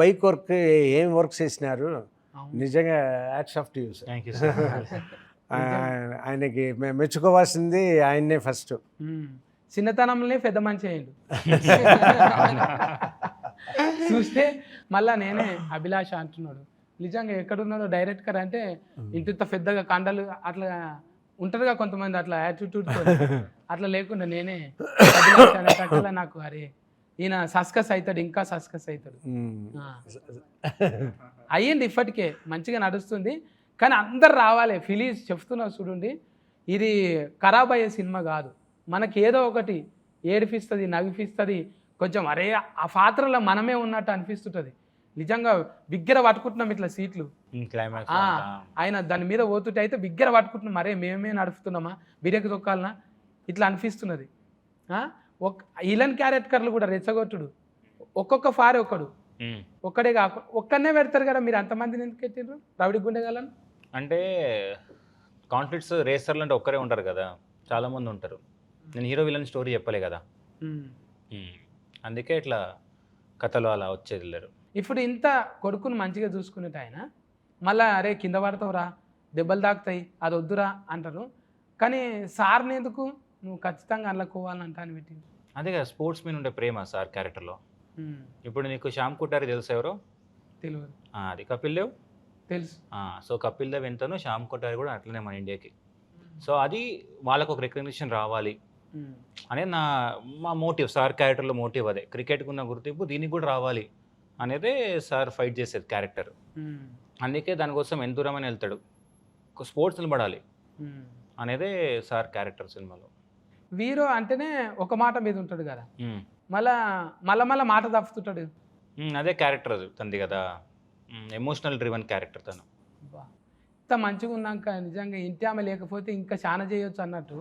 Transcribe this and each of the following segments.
Bike work ఏం work చేసినారు, అవును. నిజంగా hats off to you sir. Thank you sir. ఆయనకి మెచ్చుకోవాల్సింది ఆయన్నే ఫస్ట్. చిన్నతనంలోనే పెద్ద మంచి అయ్యిండు. చూస్తే మళ్ళా నేనే అభిలాష అంటున్నాడు. నిజంగా ఎక్కడున్నాడో డైరెక్టర్ అంటే ఇంత పెద్దగా కండలు అట్లా ఉంటారుగా కొంతమంది అట్లా యాటిట్యూడ్ అట్లా లేకుండా నేనే అభిలాష అనేటట్లా నాకు అరే ఈయన సస్కస్ అవుతాడు, ఇంకా సస్కస్ అవుతాడు. అయ్యింది ఇప్పటికే మంచిగా నడుస్తుంది. కానీ అందరు రావాలి. ఫిలీజ్ చెప్తున్నావు చూడండి, ఇది ఖరాబ్ అయ్యే సినిమా కాదు. మనకి ఏదో ఒకటి ఏడిపిస్తుంది, నవ్విస్తుంది, కొంచెం అరే ఆ పాత్రలో మనమే ఉన్నట్టు అనిపిస్తుంటుంది. నిజంగా బిగ్గర పట్టుకుంటున్నాం ఇట్లా సీట్లు. క్లైమాక్స్ ఆయన దాని మీద పోతుంటే అయితే బిగ్గర పట్టుకుంటున్నాం, అరే మేమే నడుపుతున్నామా, బిరేక్ తొక్కాలనా ఇట్లా అనిపిస్తున్నది. ఇలన్ క్యారెక్టర్లు కూడా రెచ్చగొట్టుడు, ఒక్కొక్క ఫారే ఒక్కడే కాకుండా ఒక్కనే పెడతారు కదా. మీరు అంతమందిని ఎందుకు ఎత్తిండ్రు రౌడీ గుండెగాలను? అంటే కాన్ఫ్లిక్ట్స్ రేసర్లు అంటే ఒక్కరే ఉంటారు కదా, చాలామంది ఉంటారు. నేను హీరో విలన్ స్టోరీ చెప్పలే కదా, అందుకే ఇట్లా కథలు అలా వచ్చేది లేరు. ఇప్పుడు ఇంత కొడుకును మంచిగా చూసుకునేట ఆయన మళ్ళీ అరే కింద పడతావురా, దెబ్బలు తాకుతాయి, అది వద్దురా అంటారు. కానీ సార్ని ఎందుకు నువ్వు ఖచ్చితంగా అందులోకోవాలని అంటాను పెట్టి? అదే కదా స్పోర్ట్స్ మీద ఉండే ప్రేమ సార్ క్యారెక్టర్లో. ఇప్పుడు నీకు శ్యామ్ కుటారి తెలుసు ఎవరో? తెలియదు. అది కపిల్ దేవ్ తెలుసు. సో కపిల్ దేవ్ ఎంతనో శ్యామ్ కుటారి కూడా అట్లనే మన ఇండియాకి. సో అది వాళ్ళకు ఒక రికగ్నిషన్ రావాలి అనేది మా మోటివ్. సార్ క్యారెక్టర్లో మోటివ్ అదే, క్రికెట్కి ఉన్న గుర్తింపు దీనికి కూడా రావాలి అనేదే సార్ ఫైట్ చేసేది క్యారెక్టర్. అందుకే దానికోసం ఎంత దూరమని వెళ్తాడు, స్పోర్ట్స్ నిలబడాలి అనేదే సార్ క్యారెక్టర్ సినిమాలో. వీరో అంటేనే ఒక మాట మీద ఉంటాడు కదా, మళ్ళా మాట తప్పుతుంటాడు. అదే క్యారెక్టర్ అది తంది కదా, ఎమోషనల్ డ్రివెన్ క్యారెక్టర్ తను. ఇంత మంచిగా ఉన్నాక నిజంగా ఇంటి ఆమె లేకపోతే ఇంకా చాలా చేయొచ్చు అన్నట్టు,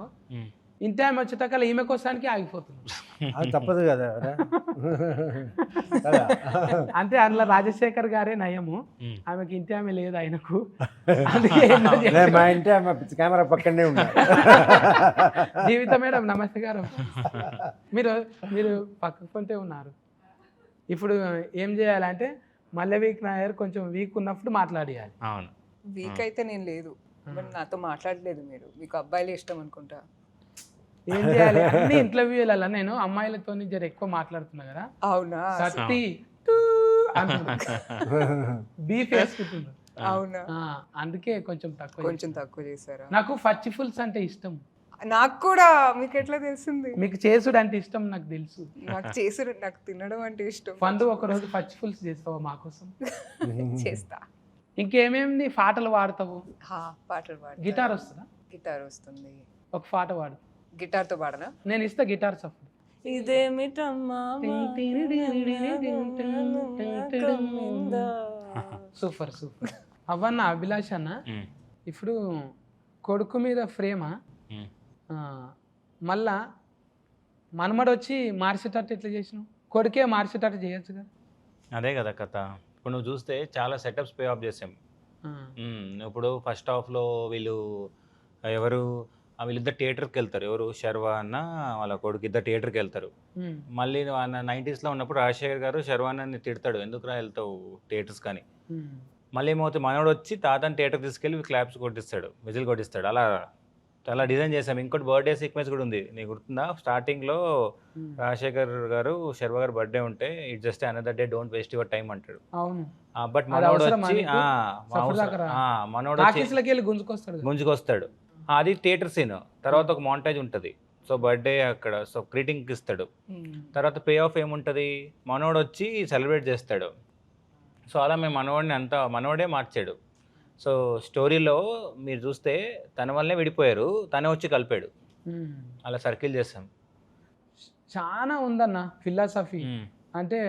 ఇంటి ఆమె వచ్చేటకల్లా ఈమె కోసానికి ఆగిపోతుంది. అది తప్పదు కదా. అంటే అందులో రాజశేఖర్ గారే నయము, ఆమెకి ఇంటి ఆమె లేదు ఆయనకు. మా ఇంటి ఆమె కెమెరా పక్కనే ఉన్నారు. జీవిత మేడం నమస్తే గారు, మీరు మీరు పక్కకుంటే ఉన్నారు. ఇప్పుడు ఏం చేయాలంటే మళ్ళీ వీక్ నాయర్ కొంచెం వీక్ ఉన్నప్పుడు మాట్లాడియాలి. అవును, వీక్ అయితే నేను లేదు, నాతో మాట్లాడలేదు మీరు, మీకు అబ్బాయిలే ఇష్టం అనుకుంటా. ఏం చేయాలి అన్ని ఇంటర్వ్యూలలో నేను అమ్మాయిలతో జర ఎక్కువ మాట్లాడుతున్నా కదా. అవునా? సత్తి బీఫ్ వేసుకుంటున్నా. అవునా? అందుకే కొంచెం తక్కువ చేశారా? నాకు పచ్చి ఫుల్స్ అంటే ఇష్టం. నాకు కూడా. మీకు ఎట్లా తెలిసింది? మీకు చేసుడు అంటే ఇష్టం నాకు తెలుసు. నాకు తినడం అంటే ఇష్టం. పండు ఒకరోజు పచ్చి ఫుల్స్ చేస్తావా మా కోసం? చేస్తా. ఇంకేమేమి పాటలు వాడతావు? పాటలు పాడు. గిటార్ వస్తుందా? గిటార్ వస్తుంది. ఒక పాట వాడు. గిటార్తో పాడనా? నేను ఇస్తా గిటార్ సపోర్ట్. Super super. అవన్న అభిలాష్ అన్న, ఇప్పుడు కొడుకు మీద ప్రేమ మళ్ళా మనమడు వచ్చి మార్చేటట్టు ఎట్లా చేసినావు? కొడుకే మార్చేటట్టు చేయొచ్చు కదా. అదే కదా కథ. ఇప్పుడు నువ్వు చూస్తే చాలా సెటప్స్ పే ఆఫ్ చేసాం. ఇప్పుడు ఫస్ట్ హాఫ్లో వీళ్ళిద్దరు థియేటర్కి వెళ్తారు. ఎవరు? శర్వా అన్న వాళ్ళ కొడుకు ఇద్దరు థియేటర్కి వెళ్తారు. మళ్ళీ 90sలో ఉన్నప్పుడు రాజశేఖర్ గారు శర్వాన్ని తిడతాడు, ఎందుకురా వెళ్తావు థియేటర్స్ కానీ. మళ్ళీ ఏమవుతుంది, మనోడు వచ్చి తాతని థియేటర్ తీసుకెళ్ళి క్లాప్స్ కొట్టిస్తాడు, విజిల్ కొట్టిస్తాడు. అలా చాలా డిజైన్ చేసాం. ఇంకోటి బర్త్డే సీక్వెన్స్ కూడా ఉంది, నీకు గుర్తుందా? స్టార్టింగ్లో రాజశేఖర్ గారు శర్వా గారు బర్త్డే ఉంటే it just another day, don't waste your time అంటాడు. బట్ మనోడు వచ్చి గుంజుకొస్తాడు. అది థియేటర్ సీన్. తర్వాత ఒక మాంటేజ్ ఉంటుంది. సో బర్త్డే అక్కడ, సో గ్రీటింగ్ ఇస్తాడు. తర్వాత పే ఆఫ్ ఏముంటుంది, మనోడు వచ్చి సెలబ్రేట్ చేస్తాడు. సో అలా మేము మనోడే మార్చాడు. సో స్టోరీలో మీరు చూస్తే తన వల్లనే విడిపోయారు, తనే వచ్చి కలిపాడు. అలా సర్కిల్ చేస్తాం. చాలా ఉందన్న ఫిలాసఫీ. అంటే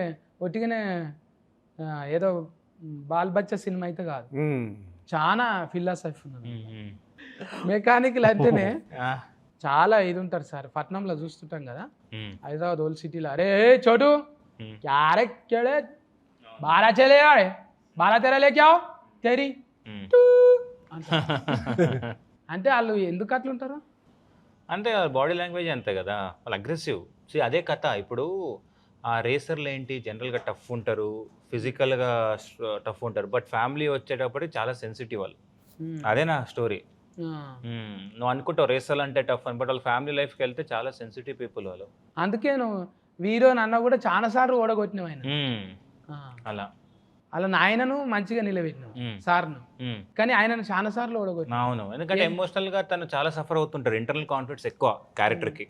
ఒట్టిగానే ఏదో బాల్ బచ్చా సినిమా అయితే కాదు, చాలా ఫిలాసఫీ ఉన్నది. మెకానికల్ అంటేనే చాలా ఇది ఉంటారు సార్. పట్నంలో చూస్తుంటాం కదా, హైదరాబాద్ ఓల్డ్ సిటీలో, అరే చోటు యారే కేడే బారా చలే బారా తెరా లేకావు తెరి అంటే వాళ్ళు ఎందుకు అట్లుంటారు అంటే బాడీ లాంగ్వేజ్ అంతే కదా, వాళ్ళు అగ్రెసివ్. అదే కథ. ఇప్పుడు ఆ రేసర్లు ఏంటి జనరల్గా టఫ్ ఉంటారు, ఫిజికల్గా టఫ్ ఉంటారు, బట్ ఫ్యామిలీ వచ్చేటప్పటికి చాలా సెన్సిటివ్ వాళ్ళు. అదే నా స్టోరీ. నువ్వు అనుకుంటావు రేసర్లు అంటే టఫ్ అని, బట్ వాళ్ళ ఫ్యామిలీ లైఫ్కి వెళ్తే చాలా సెన్సిటివ్ పీపుల్ వాళ్ళు. అందుకే నువ్వు వీరో నన్న కూడా చాలా సార్లు ఓడగొట్టినావు ఆయన. అలా అలా నాయనను మంచిగా నిలబెట్టినావు సార్ను, కానీ ఆయనను చాలా సార్లు ఓడగొట్టినావు. అవును, ఎందుకంటే ఎమోషనల్గా తను చాలా సఫర్ అవుతుంటారు, ఇంటర్నల్ కాన్ఫ్లిక్ట్స్ ఎక్కువ క్యారెక్టర్కి.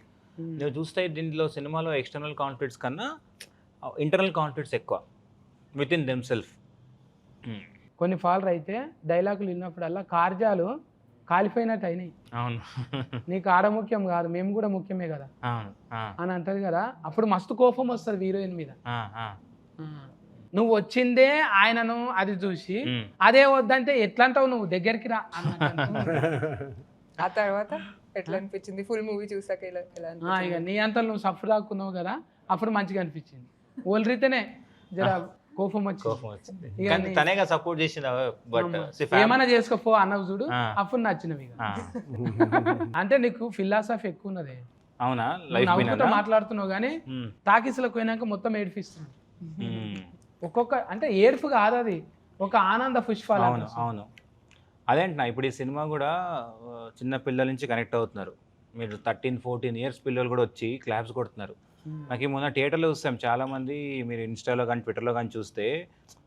నువ్వు చూస్తే దీంట్లో సినిమాలో ఎక్స్టర్నల్ కాన్ఫ్లిక్ట్స్ కన్నా ఇంటర్నల్ కాన్ఫ్లిక్ట్స్ ఎక్కువ విత్ ఇన్ దెమ్ సెల్ఫ్. కొన్ని ఫాల్ర్ అయితే డైలాగులు విన్నప్పుడల్లా కార్జాలు కాలిపోయినట్టు అయినాయి. అవును నీకు ఆడ ముఖ్యం కాదు, మేము కూడా ముఖ్యమే కదా అవును అని అంటది కదా, అప్పుడు మస్తు కోపం వస్తుంది హీరోయిన్ మీద. నువ్వు వచ్చిందే ఆయనను అది చూసి అదే వద్దంటే ఎట్లా అంటావు నువ్వు, దగ్గరికి రా అన్నట్టు. ఆ తర్వాత ఎట్లా అనిపించింది ఫుల్ మూవీ చూసాక? ఎలా అనిపించింది? ఇక నీ అంతా నువ్వు సఫర్ ఆకున్నావు కదా, అప్పుడు మంచిగా అనిపించింది. ఓల్రితేనే జర కోపం వచ్చింది. కానీ తనేగా సపోర్ట్ చేసింది. బట్ ఏమైనా చేసుకోపో అన్నవి చూడు, అప్పుడు నచ్చినవి. అంటే నీకు ఫిలాసఫీ ఎక్కువ ఉన్నది. అవునా? లైఫ్ నవ్వుకుంటూ మాట్లాడుతున్నావు కానీ టాకీస్లకు పోయినాక మొత్తం ఏడిపిస్తున్నావు. ఒక్కొక్క అంటే ఏడుపు కాదు, అది ఒక ఆనంద పుష్పాలు. అవును అవును, అదేంటున్నా. ఇప్పుడు ఈ సినిమా కూడా చిన్న పిల్లల నుంచి కనెక్ట్ అవుతున్నారు. మీరు 13-14 ఇయర్స్ పిల్లలు కూడా వచ్చి క్లాప్స్ కొడుతున్నారు. నాకు ఈ మొన్న థియేటర్లో చూస్తాం చాలామంది, మీరు ఇన్స్టాలో కానీ ట్విట్టర్లో కానీ చూస్తే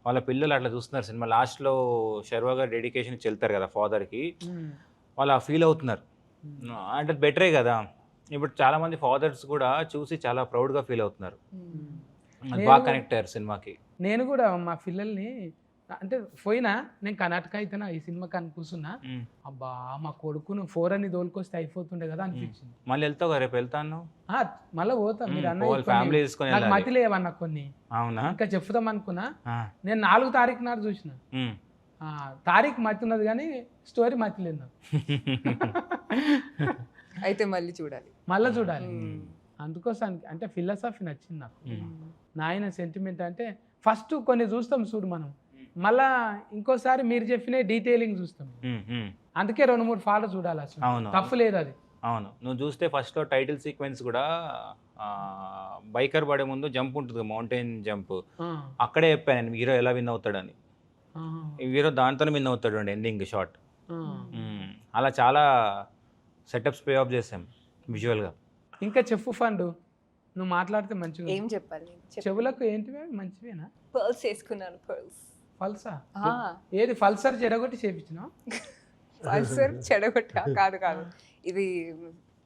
వాళ్ళ పిల్లలు అట్లా చూస్తున్నారు సినిమా. లాస్ట్లో శర్వా గారు డెడికేషన్ వెళ్తారు కదా ఫాదర్కి, వాళ్ళు ఫీల్ అవుతున్నారు. అంటే బెటరే కదా. ఇప్పుడు చాలామంది ఫాదర్స్ కూడా చూసి చాలా ప్రౌడ్గా ఫీల్ అవుతున్నారు. బాగా కనెక్ట్ అయ్యారు సినిమాకి. నేను కూడా మా పిల్లల్ని అంటే పోయినా, నేను కర్ణాటక అయితేనా ఈ సినిమా కానీ కూర్చున్నా, అబ్బా మా కొడుకును 4 అని దోలుకొస్తే అయిపోతుండే కదా అనిపించింది. మళ్ళీ వెళ్తావు, రేపు వెళ్తాను మళ్ళీ పోతాం. మీరు ఫ్యామిలీ తీసుకొని నాకు మతి లేవన్నా కొన్ని. అవునా? ఇంకా చెప్తాం అనుకున్నా. నేను 4 తారీఖు నాడు చూసిన. తారీఖు మతి ఉన్నది కానీ స్టోరీ మతి లేదు నాకు. అయితే మళ్ళీ చూడాలి, మళ్ళీ చూడాలి. అందుకోసానికి అంటే ఫిలాసఫీ నచ్చింది నాకు. నాయన సెంటిమెంట్ అంటే ఫస్ట్ కొన్ని చూస్తాం చూడు మనం, మళ్ళా ఇంకోసారి మీరు చెప్పిన డీటెయిలింగ్ చూస్తాం. అందుకే 2-3 ఫాలు చూడాలి అసలు. అవును, తప్పు లేదు అది. అవును, నువ్వు చూస్తే ఫస్ట్లో టైటిల్ సీక్వెన్స్ కూడా బైకర్ పడే ముందు జంప్ ఉంటుంది, మౌంటైన్ జంప్. అక్కడే చెప్పాను నేను హీరో ఎలా విన్ అవుతాడని. హీరో దాంతోనే విన్ అవుతాడు అండి ఎండింగ్ షాట్. అలా చాలా సెటప్స్ పే ఆఫ్ చేసాం విజువల్గా. ఇంకా చెప్పు ఫండు, నువ్వు మాట్లాడితే మంచిగా. ఏం చెప్పాలి? చెవులకు ఏంటివే మంచివేనా? పర్ల్స్ వేసుకున్నాను. పల్సా? ఏది పల్సర్ చెడగొట్టి చేపించినా? పల్సర్ చెడగొట్టా? కాదు కాదు, ఇది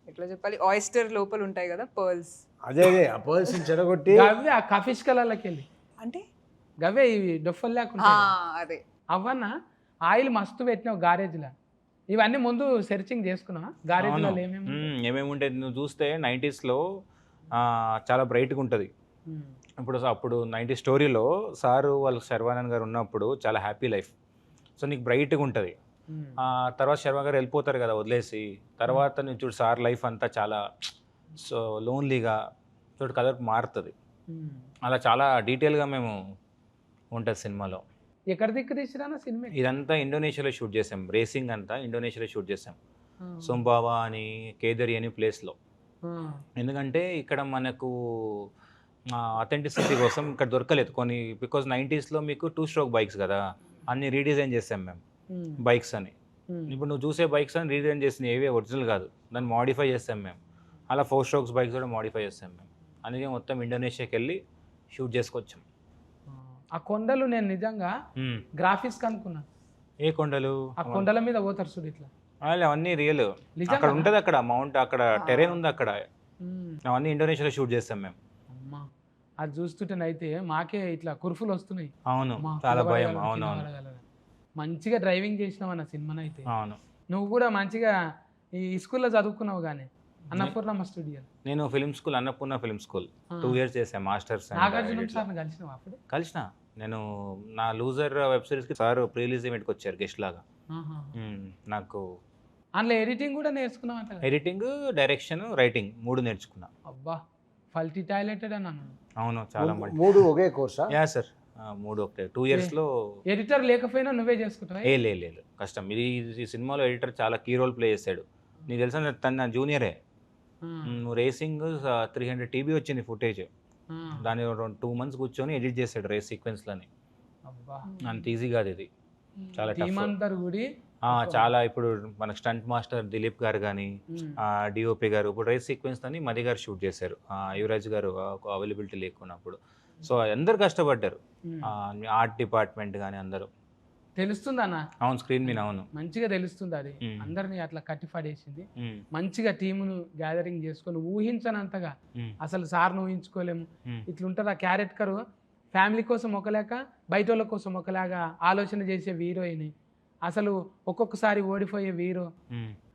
ఎట్లా చెప్పాలి, ఆయిస్టర్ లోపల ఉంటాయి కదా పర్ల్స్. అదే ఆ పర్ల్స్ చెడగొట్టి అవే ఆ కఫిష్ కలర్లకి వెళ్ళి అంటే గవే ఇవి డొఫల్ లేకుండా అదే అవన్నా ఆయిల్ మస్తు పెట్టినావు గారేజ్లో. ఇవన్నీ ముందు సెర్చింగ్ చేసుకున్నావా గారేజ్లో ఏమేమి ఉంటాయి? నువ్వు చూస్తే 90sలో చాలా బ్రైట్గా ఉంటుంది. అప్పుడు 90s స్టోరీలో సారు వాళ్ళ శర్వానంద్ గారు ఉన్నప్పుడు చాలా హ్యాపీ లైఫ్. సో నీకు బ్రైట్గా ఉంటుంది. తర్వాత శర్వా గారు వెళ్ళిపోతారు కదా వదిలేసి, తర్వాత నువ్వు చూడు సార్ లైఫ్ అంతా చాలా సో లోన్లీగా చూడు కలర్ మారుతుంది. అలా చాలా డీటెయిల్గా మేము ఉంటుంది సినిమాలో. ఎక్కడ దిక్కు తీసిరా సినిమా? ఇదంతా ఇండోనేషియాలో షూట్ చేసాం. రేసింగ్ అంతా ఇండోనేషియాలో షూట్ చేసాం. సోంబావా అని, కేదరి అని ప్లేస్లో. ఎందుకంటే ఇక్కడ మనకు అథెంటిసిటీ కోసం ఇక్కడ దొరకలేదు కొన్ని, బికాజ్ 90sలో మీకు 2-stroke బైక్స్ కదా, అన్ని రీడిజైన్ చేసాం మేము బైక్స్ అని. ఇప్పుడు నువ్వు చూసే బైక్స్ అని రీడిజైన్ చేసిన ఏవే ఒరిజినల్ కాదు, దాన్ని మోడిఫై చేస్తాం మేము. అలా 4 strokes బైక్స్ కూడా మోడిఫై చేస్తాం మేము. అందుకే మొత్తం ఇండోనేషియాకి వెళ్ళి షూట్ చేసుకొచ్చాం. ఆ కొండలు నేను నిజంగా గ్రాఫిక్స్ అనుకున్నా. ఏ కొండలు? ఆ కొండల మీద పోతారు చూడు ఇట్లా, అవన్నీ రియల్. అక్కడ ఉంటుంది, అక్కడ మౌంట్, అక్కడ టెరెన్ ఉంది అక్కడ. అవన్నీ ఇండోనేషియాలో షూట్ చేస్తాం మేము. అమ్మా అది చూస్తుంటేనైతే మాకే ఇట్లా కుర్ఫులు వస్తున్నాయి. అవును, చాలా భయం. అవునవును, మంచిగా డ్రైవింగ్ చేసినావు అన్న సినిమాని అయితే. అవును, నువ్వు కూడా మంచిగా ఈ స్కూల్లో చదువుకున్నావు కానీ అన్నపూర్ణమ్మ స్టూడియో. నేను film school, Annapurna film school 2 years చేశాను మాస్టర్స్. నాగార్జున సార్ని కలిసినావు అప్పుడు? కలిసిన. నేను నా లూజర్ వెబ్ సిరీస్కి సార్ ప్రీ రిలీజ్ ఈవెంట్కి వచ్చారు గెస్ట్ లాగా. నాకు అందులో ఎడిటింగ్ కూడా నేర్చుకున్నావు అంట? ఎడిటింగ్, డైరెక్షన్, రైటింగ్ 3 నేర్చుకున్నా. అబ్బా ఫల్టీ టాలెంటెడ్ అన్నాను. అవును, చాలా 3 ఒకే కోర్సా? యా సార్, 3 ఒకటే. 2 yearsలో. ఎడిటర్ లేకపోయినా నువ్వే చేసుకుంటావా? లేదు కష్టం. ఈ సినిమాలో ఎడిటర్ చాలా కీ రోల్ ప్లే చేశాడు. నీకు తెలుసా, తన నా జూనియరే. నువ్వు రేసింగ్ 300 TB వచ్చింది ఫుటేజ్. దాని 2 months కూర్చొని ఎడిట్ చేశాడు రేస్ సీక్వెన్స్లని. అబ్బా అంత ఈజీ కాదు ఇది, చాలా టీమ్ టఫ్. అంతా కూడా చాలా ఇప్పుడు మన స్టంట్ మాస్టర్ దిలీప్ గారు కానీ డిఓపి గారు ఇప్పుడు రేస్ సీక్వెన్స్ అని మది గారు షూట్ చేశారు, యువరాజ్ గారు అవైలబిలిటీ లేకున్నప్పుడు. సో అందరు కష్టపడ్డారు, ఆర్ట్ డిపార్ట్మెంట్ కానీ అందరూ. తెలుస్తుంది అన్న, అవును స్క్రీన్ మీద అవును. మంచిగా తెలుస్తుంది అది, అందరిని అట్లా కట్టిపడేసింది. మంచిగా టీమును గ్యాదరింగ్ చేసుకొని ఊహించనంతగా, అసలు సార్ను ఊహించుకోలేము. ఇట్లుంటుంది ఆ క్యారెక్టర్, ఫ్యామిలీ కోసం ఒకలేక బయట వాళ్ళ కోసం ఒకలాగా ఆలోచన చేసే హీరోయిన్, అసలు ఒక్కొక్కసారి ఓడిపోయే హీరో,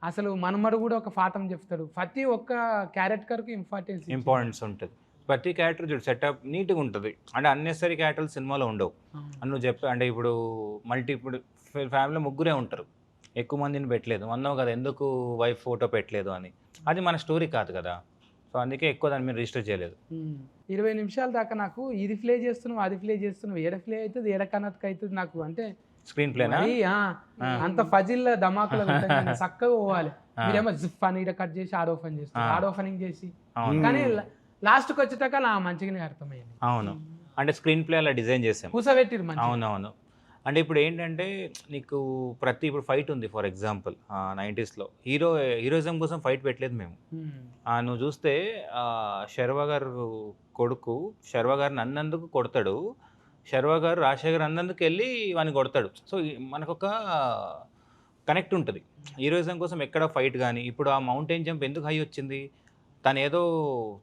అసలు మనమడు కూడా ఒక పాఠం చెప్తాడు. ప్రతి ఒక్క క్యారెక్టర్కి ఇంపార్టెన్స్ ఉంటుంది. ప్రతి క్యారెక్టర్ చూడు సెటప్ నీట్గా ఉంటుంది, అంటే అన్నెసరీ క్యారెక్టర్లు సినిమాలో ఉండవు అని నువ్వు చెప్పా. అంటే ఇప్పుడు ఇప్పుడు ఫ్యామిలీలో 3 ఉంటారు, ఎక్కువ మందిని పెట్టలేదు అన్నావు కదా, ఎందుకు వైఫ్ ఫోటో పెట్టలేదు అని. అది మన స్టోరీ కాదు కదా, సో అందుకే ఎక్కువ దాని మీద రిజిస్టర్ చేయలేదు. 20 నిమిషాల దాకా నాకు ఇది ప్లే చేస్తున్నావు అది ప్లే చేస్తున్నావు, ఏడ ప్లే అవుతుంది ఏడ కనెక్ట్ అవుతుంది నాకు, అంటే స్క్రీన్ ప్లేనా అంత ఫజిల్ ధమాకులు చక్కగా పోవాలి. మీరేమో జిప్ అని ఇక్కడ కట్ చేసి ఆడ్ ఓపెన్ చేస్తారు, ఆడ్ ఓపెనింగ్ చేసి, కానీ లాస్ట్కి వచ్చేటాక నా మంచిగానే అర్థమైంది. అవును, అంటే స్క్రీన్ ప్లే అలా డిజైన్ చేసాం, కూసబెట్టిరు. అవునవును. అంటే ఇప్పుడు ఏంటంటే నీకు ఇప్పుడు ఫైట్ ఉంది, ఫర్ ఎగ్జాంపుల్ 90sలో హీరోయిజం కోసం ఫైట్ పెట్టలేదు మేము. నువ్వు చూస్తే శర్వా గారు కొడుకు శర్వా గారిని అన్నందుకు కొడతాడు, శర్వా గారు రాజశేఖర్ అన్నందుకు వెళ్ళి వాడిని కొడతాడు. సో మనకొక కనెక్ట్ ఉంటుంది. హీరోయిజం కోసం ఎక్కడ ఫైట్ కానీ, ఇప్పుడు ఆ మౌంటైన్ జంప్ ఎందుకు హై వచ్చింది, తను ఏదో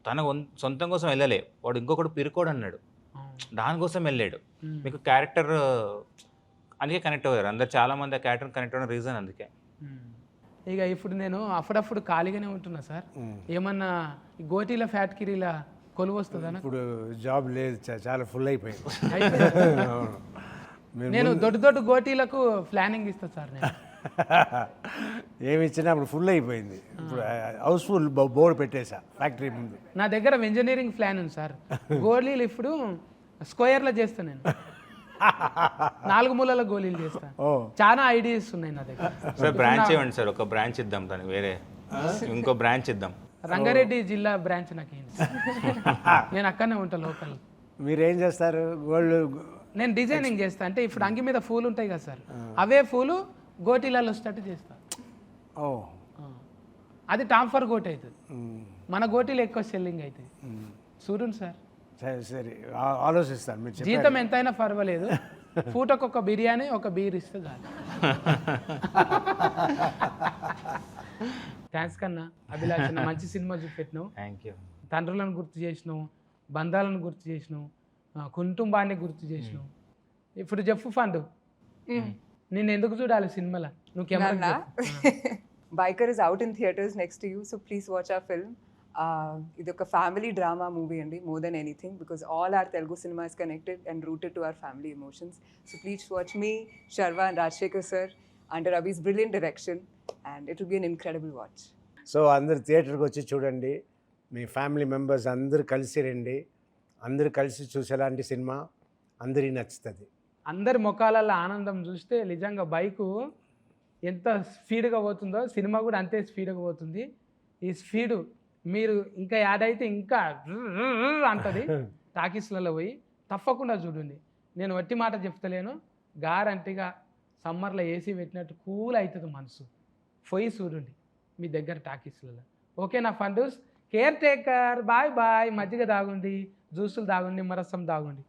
తన సొంతం కోసం వెళ్ళలే, వాడు ఇంకొకటి పిరుకోడు అన్నాడు, దానికోసం వెళ్ళాడు. మీకు క్యారెక్టర్ అందుకే కనెక్ట్ అయ్యారు అందరు, చాలామంది ఆ క్యారెక్టర్ కనెక్ట్ అవ్వడం రీజన్ అందుకే. ఇక ఇప్పుడు నేను అప్పుడప్పుడు ఖాళీగానే ఉంటున్నా సార్, ఏమన్నా గోటీల ఫ్యాక్టరీల కొలువు వస్తుందా? ఇప్పుడు జాబ్ లేదు, చాలా ఫుల్ అయిపోయింది. నేను దొడ్డు గోటీలకు ప్లానింగ్ ఇస్తా సార్. నేను ఏమి ఇచ్చినా అప్పుడు ఫుల్ అయిపోయింది. ఇప్పుడు హౌస్ఫుల్ బోర్డు పెట్టేసా ఫ్యాక్టరీ ముందు. నా దగ్గర ఇంజనీరింగ్ ప్లాన్ ఉంది సార్, గోళీలు ఇప్పుడు స్క్వేర్లో చేస్తాను నేను, 4 మూలల గోళీలు చేస్తాను. చాలా ఐడియాస్ ఉన్నాయి నా దగ్గర. సార్ బ్రాంచ్ ఇవ్వండి సార్, ఒక బ్రాంచ్ ఇద్దాం దానికి, వేరే ఇంకో బ్రాంచ్ ఇద్దాం. రంగారెడ్డి జిల్లా బ్రాంచ్ నాకు ఏంటి, నేను అక్కడనే ఉంటా లోకల్. మీరేం చేస్తారు? గోల్డ్ నేను డిజైనింగ్ చేస్తా, అంటే ఇప్పుడు అంగి మీద పూలు ఉంటాయి కదా సార్, అవే పూలు గోటీలలో స్టార్ట్ చేస్తా. అది టాంఫర్ గోటి అవుతుంది, మన గోటీలు ఎక్కువ సెల్లింగ్ అవుతుంది. చూడండి సార్, సరే ఆలోచిస్తాను. మీరు జీతం ఎంతైనా పర్వాలేదు, పూటకు ఒక బిర్యానీ ఒక బీర్ ఇస్తే చాలు. థ్యాంక్స్ కన్నా అభిలాష్, మంచి సినిమా చూపెట్టినావు. Thank you. తండ్రులను గుర్తు చేసినావు, బంధాలను గుర్తు చేసినావు, కుటుంబాన్ని గుర్తు చేసినావు. ఇప్పుడు చెప్పు ఫండ్, నేను ఎందుకు చూడాలి సినిమాలో? నువ్వు camera Biker is out in theaters next to you, so please watch our film. ఇది ఒక ఫ్యామిలీ డ్రామా మూవీ అండి, more than anything, because all are Telugu cinema is connected and rooted to our family emotions. So please watch me, Sharva and Rajshekhar sir under Abhi's brilliant direction, and it will be an incredible watch. So అందరు థియేటర్కి వచ్చి చూడండి, మీ family members అందరూ కలిసి రండి, అందరూ కలిసి చూసేలాంటి cinema అందరికీ నచ్చుతుంది. అందరి ముఖాలలో ఆనందం చూస్తే నిజంగా బైకు ఎంత స్పీడ్గా పోతుందో సినిమా కూడా అంతే స్పీడ్గా పోతుంది. ఈ స్పీడు మీరు ఇంకా యాడ్ అయితే ఇంకా అంటది టాకీస్లలో పోయి, తప్పకుండా చూడండి. నేను వట్టి మాట చెప్తలేను, గ్యారంటీగా సమ్మర్లో ఏసీ పెట్టినట్టు కూల్ అవుతుంది మనసు. పోయి చూడండి మీ దగ్గర టాకీస్లలో. ఓకేనా ఫండూస్, కేర్ టేకర్, బాయ్ బాయ్. మజ్జిగ తాగుండి, జ్యూసులు తాగుండి, నిమ్మరసం తాగుండి.